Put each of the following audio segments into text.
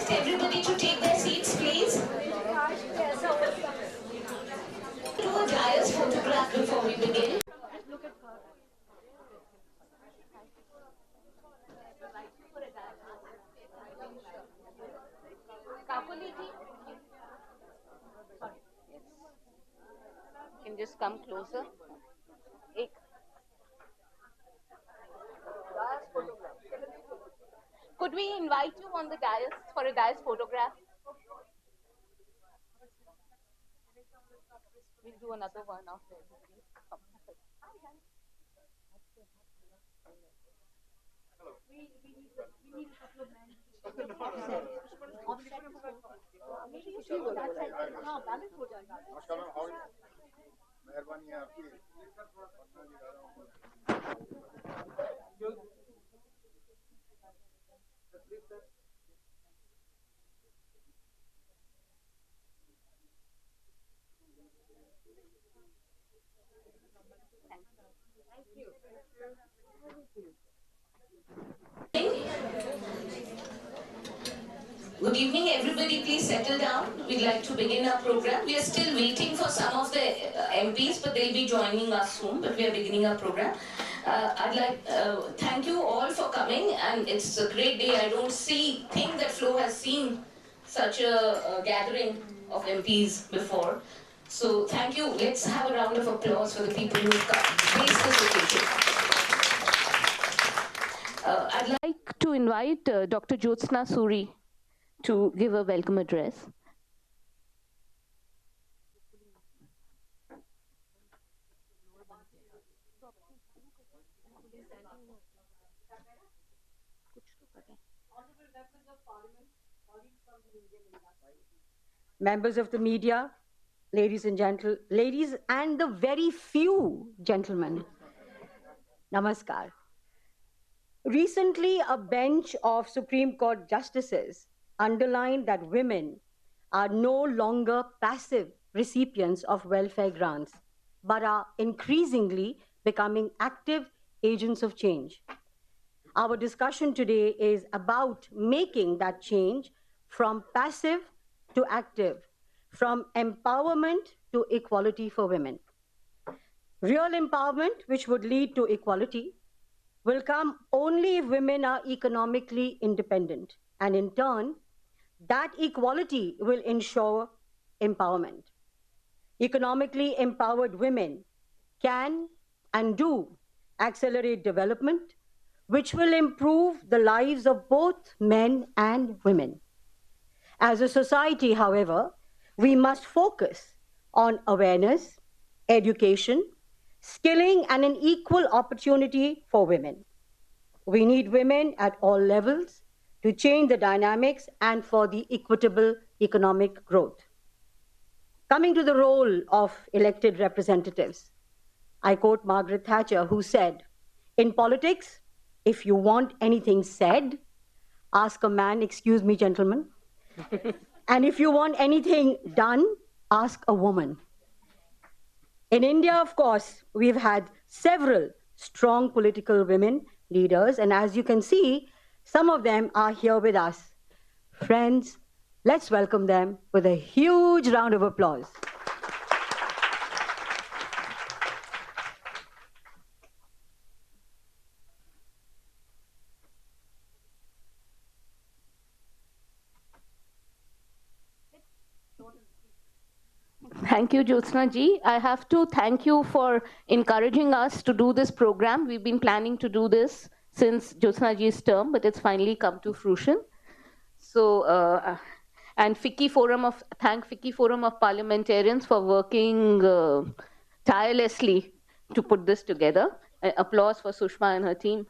request everybody to take their seats, please. Do a dais photograph before we begin. Can just come closer. Could we invite you on the dais for a dais photograph? We'll do another one after everybody. Good evening, everybody. Please settle down. We'd like to begin our program. We are still waiting for some of the MPs, but they'll be joining us soon. But we are beginning our program. I'd like thank you all for coming, and it's a great day. I don't think that Flo has seen such a gathering of MPs before. So thank you. Let's have a round of applause for the people who've graced this occasion. I'd like to invite Dr. Jyotsna Suri to give a welcome address. Members of the media, ladies and the very few gentlemen, namaskar. Recently, a bench of Supreme Court justices underlined that women are no longer passive recipients of welfare grants, but are increasingly becoming active agents of change. Our discussion today is about making that change from passive to active, from empowerment to equality for women. Real empowerment, which would lead to equality, will come only if women are economically independent, and in turn, that equality will ensure empowerment. Economically empowered women can and do accelerate development, which will improve the lives of both men and women. As a society, however, we must focus on awareness, education, skilling, and an equal opportunity for women. We need women at all levels to change the dynamics and for the equitable economic growth. Coming to the role of elected representatives, I quote Margaret Thatcher, who said, "In politics, if you want anything said, ask a man, excuse me, gentlemen. And if you want anything done, ask a woman." In India, of course, we've had several strong political women leaders, and as you can see, some of them are here with us. Friends, let's welcome them with a huge round of applause. Thank you, Jyotsna ji. I have to thank you for encouraging us to do this program. We've been planning to do this since Jyotsna ji's term, but it's finally come to fruition. So, and thank FICCI Forum of Parliamentarians for working tirelessly to put this together. Applause for Sushma and her team.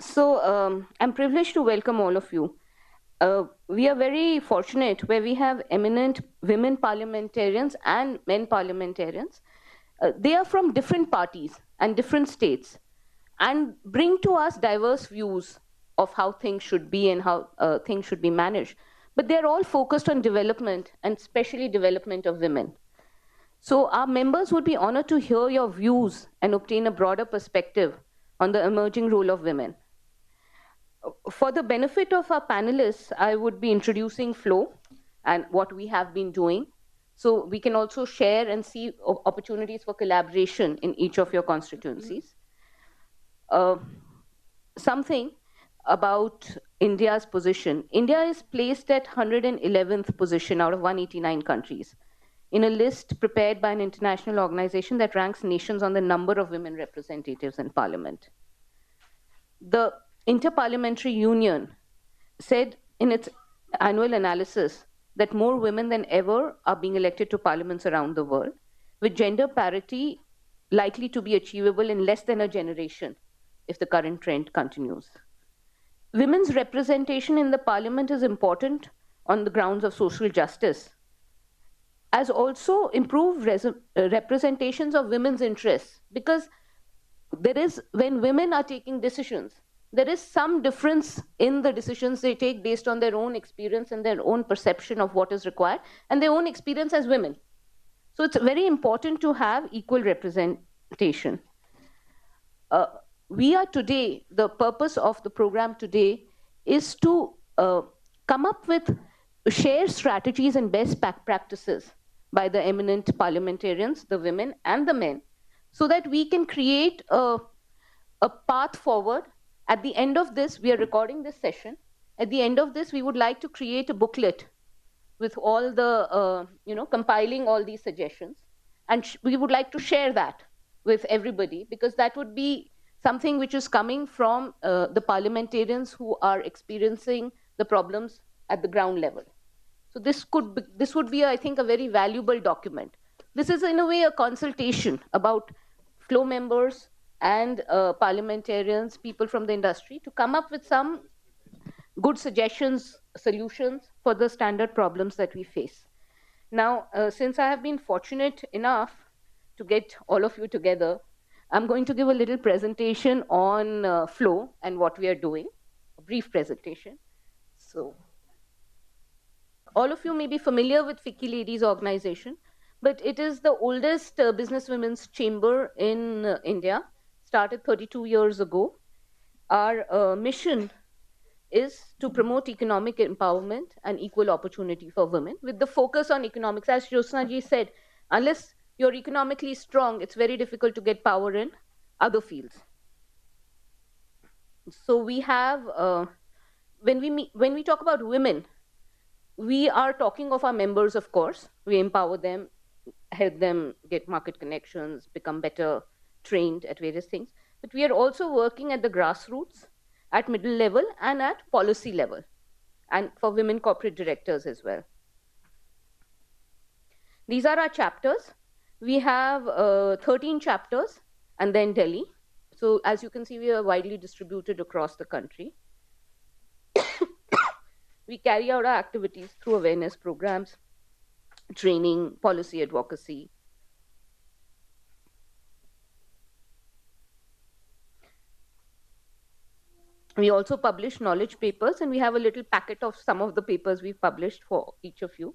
So, I'm privileged to welcome all of you. We are very fortunate where we have eminent women parliamentarians and men parliamentarians. They are from different parties and different states and bring to us diverse views of how things should be and how things should be managed. But they're all focused on development and especially development of women. So our members would be honored to hear your views and obtain a broader perspective on the emerging role of women. For the benefit of our panelists, I would be introducing flow and what we have been doing. So we can also share and see opportunities for collaboration in each of your constituencies. Uh, Something about India's position. India is placed at 111th position out of 189 countries in a list prepared by an international organization that ranks nations on the number of women representatives in parliament. The Interparliamentary Union said in its annual analysis that more women than ever are being elected to parliaments around the world, with gender parity likely to be achievable in less than a generation if the current trend continues. Women's representation in the parliament is important on the grounds of social justice, as also improved representations of women's interests, because there is, when women are taking decisions, there is some difference in the decisions they take based on their own experience and their own perception of what is required and their own experience as women. So it's very important to have equal representation. We are today, the purpose of the program today is to come up with share strategies and best practices by the eminent parliamentarians, the women and the men, so that we can create a path forward. At the end of this, we are recording this session. At the end of this, we would like to create a booklet with all the, compiling all these suggestions. And we would like to share that with everybody, because that would be something which is coming from the parliamentarians who are experiencing the problems at the ground level. So this would be, I think, a very valuable document. This is in a way a consultation about flow members and parliamentarians, people from the industry, to come up with some good suggestions, solutions for the standard problems that we face. Now, since I have been fortunate enough to get all of you together, I'm going to give a little presentation on flow and what we are doing, a brief presentation. So, all of you may be familiar with FICCI Ladies organization, but it is the oldest business women's chamber in India, started 32 years ago. Our mission is to promote economic empowerment and equal opportunity for women with the focus on economics. As Jyotsna ji said, unless you're economically strong, it's very difficult to get power in other fields. So we have, when we talk about women, we are talking of our members, of course. We empower them, help them get market connections, become better trained at various things. But we are also working at the grassroots, at middle level, and at policy level, and for women corporate directors as well. These are our chapters. We have 13 chapters, and then Delhi. So as you can see, we are widely distributed across the country. We carry out our activities through awareness programs, training, policy advocacy. We also publish knowledge papers, and we have a little packet of some of the papers we've published for each of you.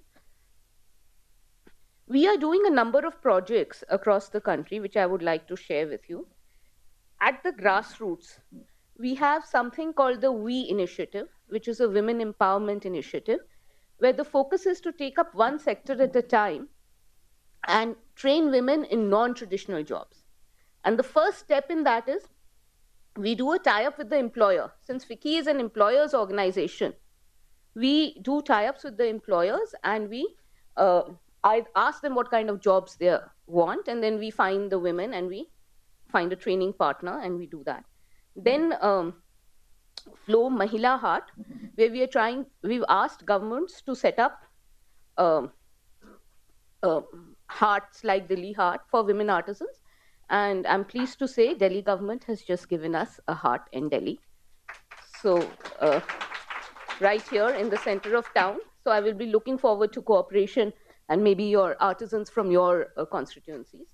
We are doing a number of projects across the country, which I would like to share with you. At the grassroots, we have something called the We Initiative, which is a women empowerment initiative, where the focus is to take up one sector at a time and train women in non-traditional jobs. And the first step in that is we do a tie-up with the employer. Since FICCI is an employers organization, we do tie-ups with the employers, and I ask them what kind of jobs they want, and then we find the women and we find a training partner and we do that. Then Flow Mahila Heart, where we've asked governments to set up hearts like Delhi Heart for women artisans. And I'm pleased to say Delhi government has just given us a heart in Delhi. So right here in the center of town. So I will be looking forward to cooperation and maybe your artisans from your constituencies.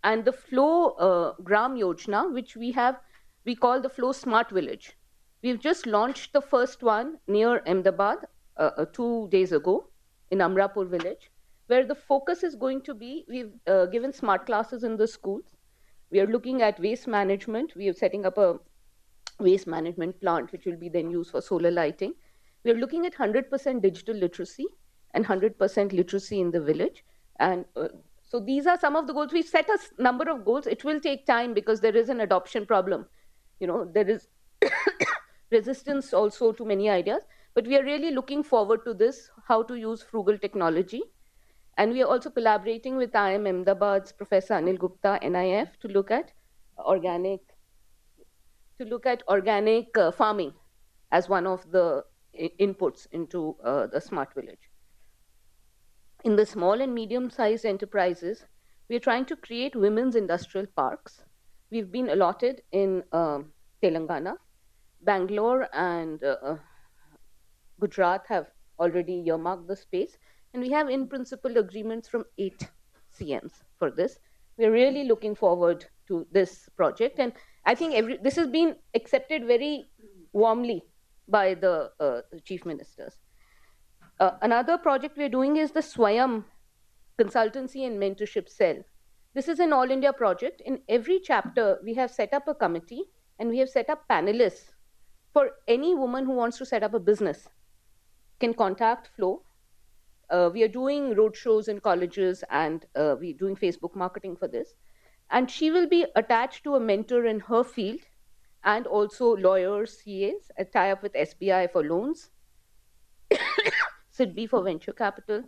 And the Flow Gram Yojana, which we call the Flow Smart Village. We've just launched the first one near Ahmedabad 2 days ago in Amrapur village, where the focus is going to be, we've given smart classes in the schools. We are looking at waste management. We are setting up a waste management plant, which will be then used for solar lighting. We are looking at 100% digital literacy and 100% literacy in the village. And so these are some of the goals. We've set a number of goals. It will take time because there is an adoption problem. There is resistance also to many ideas. But we are really looking forward to this, how to use frugal technology. And we are also collaborating with IIM Ahmedabad's Professor Anil Gupta, NIF, to look at organic farming as one of the inputs into the smart village. In the small and medium-sized enterprises, we are trying to create women's industrial parks. We've been allotted in Telangana. Bangalore and Gujarat have already earmarked the space, and we have in principle agreements from 8 CMs for this. We're really looking forward to this project, and I think this has been accepted very warmly by the chief ministers. Another project we're doing is the Swayam Consultancy and Mentorship Cell. This is an all India project. In every chapter, we have set up a committee and we have set up panelists for any woman who wants to set up a business can contact Flo. We are doing roadshows in colleges and we're doing Facebook marketing for this. And she will be attached to a mentor in her field and also lawyers, CAs, a tie up with SBI for loans, SIDBI for venture capital,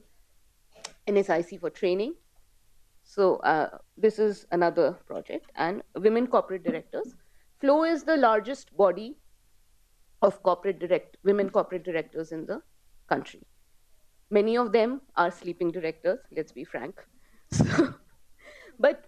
NSIC for training. So this is another project. And women corporate directors. Flo is the largest body of women corporate directors in the country. Many of them are sleeping directors, let's be frank. But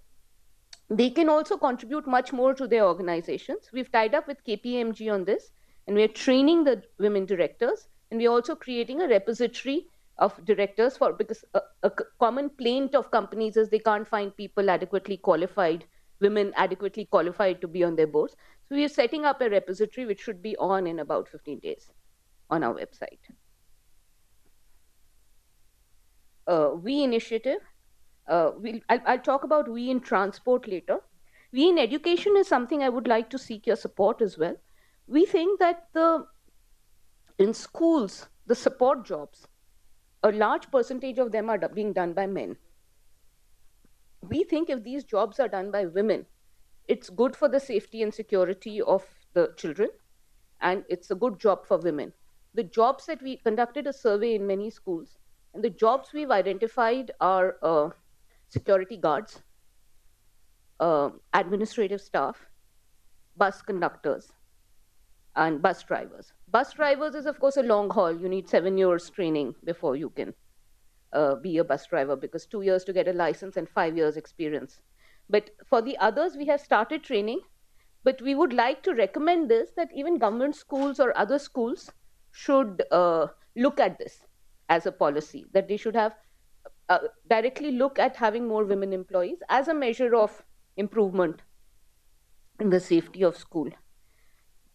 they can also contribute much more to their organizations. We've tied up with KPMG on this, and we're training the women directors, and we're also creating a repository of directors because a common plaint of companies is they can't find people adequately qualified, women adequately qualified to be on their boards. So we are setting up a repository which should be on in about 15 days on our website. We initiative. I'll talk about we in transport later. We in education is something I would like to seek your support as well. We think that in schools, the support jobs, a large percentage of them are being done by men. We think if these jobs are done by women, it's good for the safety and security of the children, and it's a good job for women. The jobs that we conducted a survey in many schools, and the jobs we've identified are security guards, administrative staff, bus conductors, and bus drivers. Bus drivers is, of course, a long haul. You need 7 years training before you can be a bus driver, because 2 years to get a license and 5 years experience. But for the others, we have started training, but we would like to recommend this, that even government schools or other schools should look at this as a policy, that they should have directly look at having more women employees as a measure of improvement in the safety of school.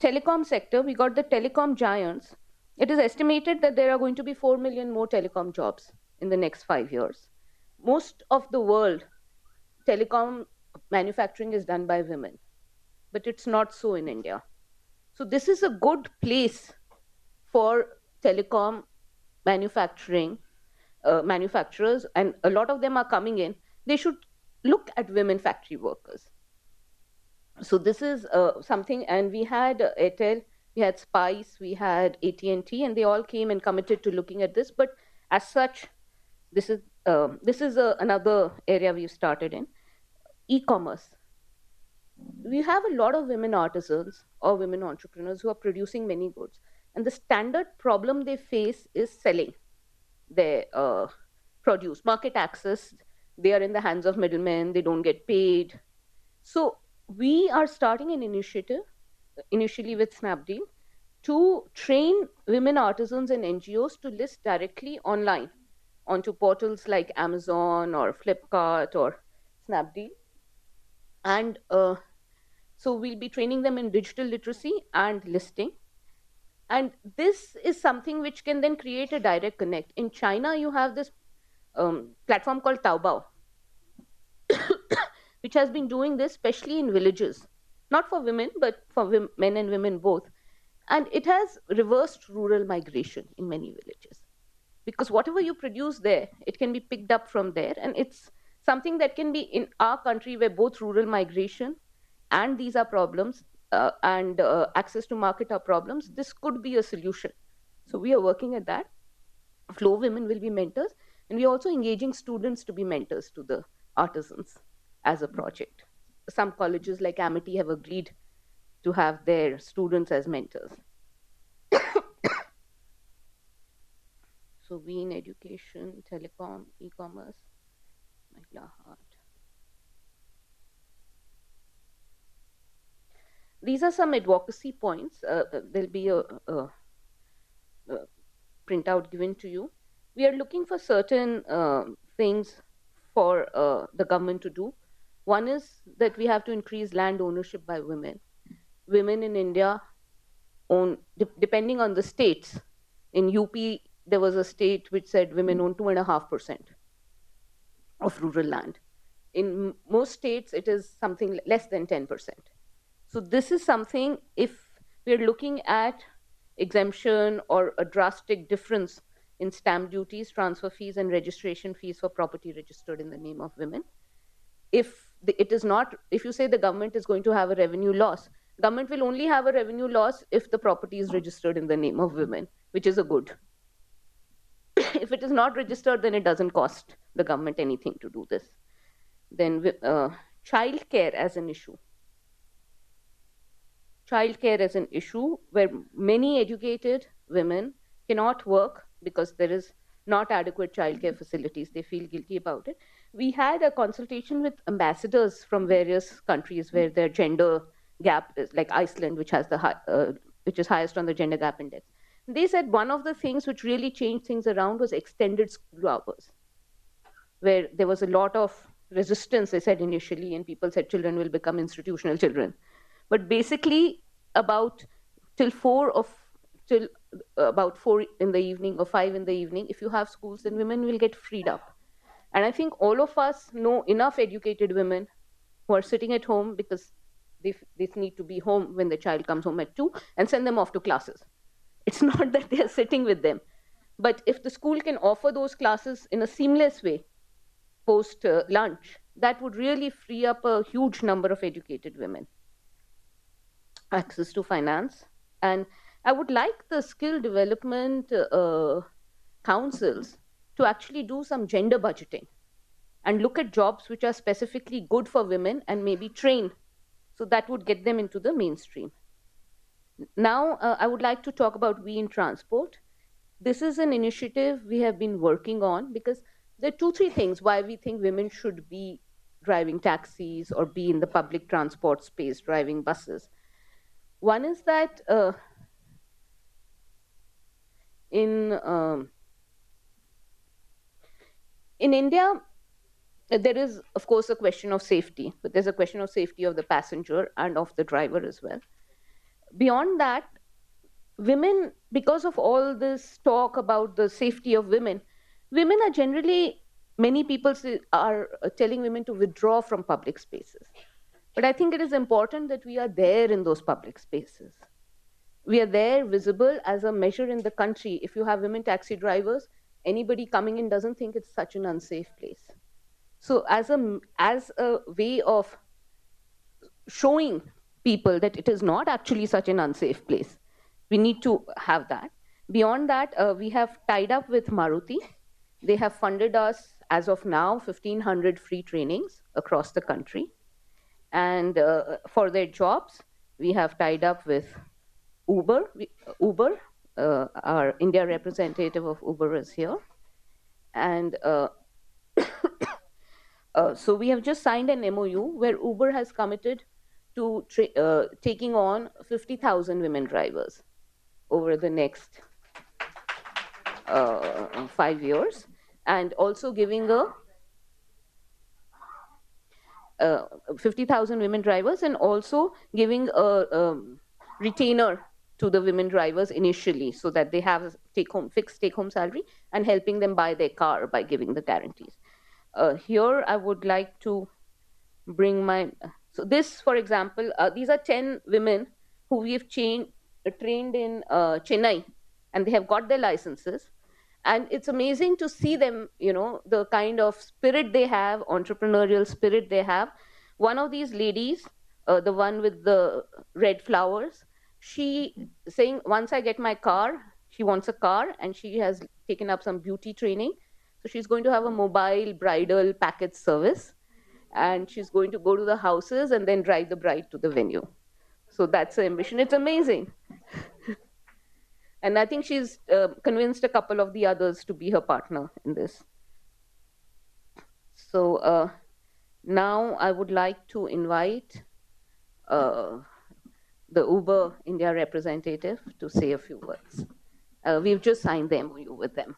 Telecom sector, we got the telecom giants. It is estimated that there are going to be 4 million more telecom jobs in the next 5 years. Most of the world, telecom manufacturing is done by women, but it's not so in India. So this is a good place for telecom manufacturers, and a lot of them are coming in. They should look at women factory workers. So this is something, and we had Airtel, we had Spice, we had AT&T, and they all came and committed to looking at this. But as such, this is another area we've started in. E-commerce. We have a lot of women artisans or women entrepreneurs who are producing many goods. And the standard problem they face is selling their produce. Market access, they are in the hands of middlemen, they don't get paid. So we are starting an initiative, initially with Snapdeal, to train women artisans and NGOs to list directly online onto portals like Amazon or Flipkart or Snapdeal. And so we'll be training them in digital literacy and listing. And this is something which can then create a direct connect. In China, you have this platform called Taobao, which has been doing this, especially in villages. not for women, but for men and women both. And it has reversed rural migration in many villages, because whatever you produce there, it can be picked up from there. And it's something that can be in our country, where both rural migration and these are problems, and access to market are problems. This could be a solution. So we are working at that. Flow women will be mentors, and we are also engaging students to be mentors to the artisans as a project. Some colleges like Amity have agreed to have their students as mentors. So we in education, telecom, e-commerce, Mahila Heart. These are some advocacy points. There'll be a printout given to you. We are looking for certain things for the government to do. One is that we have to increase land ownership by women. Women in India own, depending on the states, in UP, there was a state which said women own 2.5% of rural land. In most states, it is something less than 10%. So this is something, if we're looking at exemption or a drastic difference in stamp duties, transfer fees, and registration fees for property registered in the name of women, if it is not, if you say the government is going to have a revenue loss, government will only have a revenue loss if the property is registered in the name of women, which is a good. If it is not registered, then it doesn't cost the government anything to do this. Then child care as an issue. Childcare as an issue where many educated women cannot work because there is not adequate childcare facilities. They feel guilty about it. We had a consultation with ambassadors from various countries where their gender gap is, like Iceland, which has which is highest on the gender gap index. They said one of the things which really changed things around was extended school hours, where there was a lot of resistance, they said initially, and people said children will become institutional children. But basically, about till about 4 in the evening or 5 in the evening, if you have schools, then women will get freed up. And I think all of us know enough educated women who are sitting at home because they need to be home when the child comes home at 2 and send them off to classes. It's not that they are sitting with them. But if the school can offer those classes in a seamless way post lunch, that would really free up a huge number of educated women. Access to finance. And I would like the skill development councils to actually do some gender budgeting and look at jobs which are specifically good for women and maybe train. So that would get them into the mainstream. Now, I would like to talk about We in Transport. This is an initiative we have been working on because there are 2-3 things why we think women should be driving taxis or be in the public transport space, driving buses. One is that in India, there is, of course, a question of safety, but there's a question of safety of the passenger and of the driver as well. Beyond that, women, because of all this talk about the safety of women are generally, many people are telling women to withdraw from public spaces. But I think it is important that we are there in those public spaces. We are there visible as a measure in the country. If you have women taxi drivers, anybody coming in doesn't think it's such an unsafe place. So as a way of showing people that it is not actually such an unsafe place, we need to have that. Beyond that, we have tied up with Maruti. They have funded us, as of now, 1,500 free trainings across the country. And for their jobs, we have tied up with Uber. Our India representative of Uber is here. And so we have just signed an MOU where Uber has committed to taking on 50,000 women drivers over the next 5 years, and also giving a 50,000 women drivers, and also giving a retainer to the women drivers initially, so that they have fixed take-home salary, and helping them buy their car by giving the guarantees. Here, I would like to bring my So this, for example, these are 10 women who we've trained in Chennai, and they have got their licenses. And it's amazing to see them, the kind of spirit they have, entrepreneurial spirit they have. One of these ladies, the one with the red flowers, she saying, once I get my car, she wants a car, and she has taken up some beauty training. So she's going to have a mobile bridal package service, and she's going to go to the houses and then drive the bride to the venue. So that's the ambition. It's amazing. And I think she's convinced a couple of the others to be her partner in this. So now I would like to invite the Uber India representative to say a few words. We've just signed the MOU with them.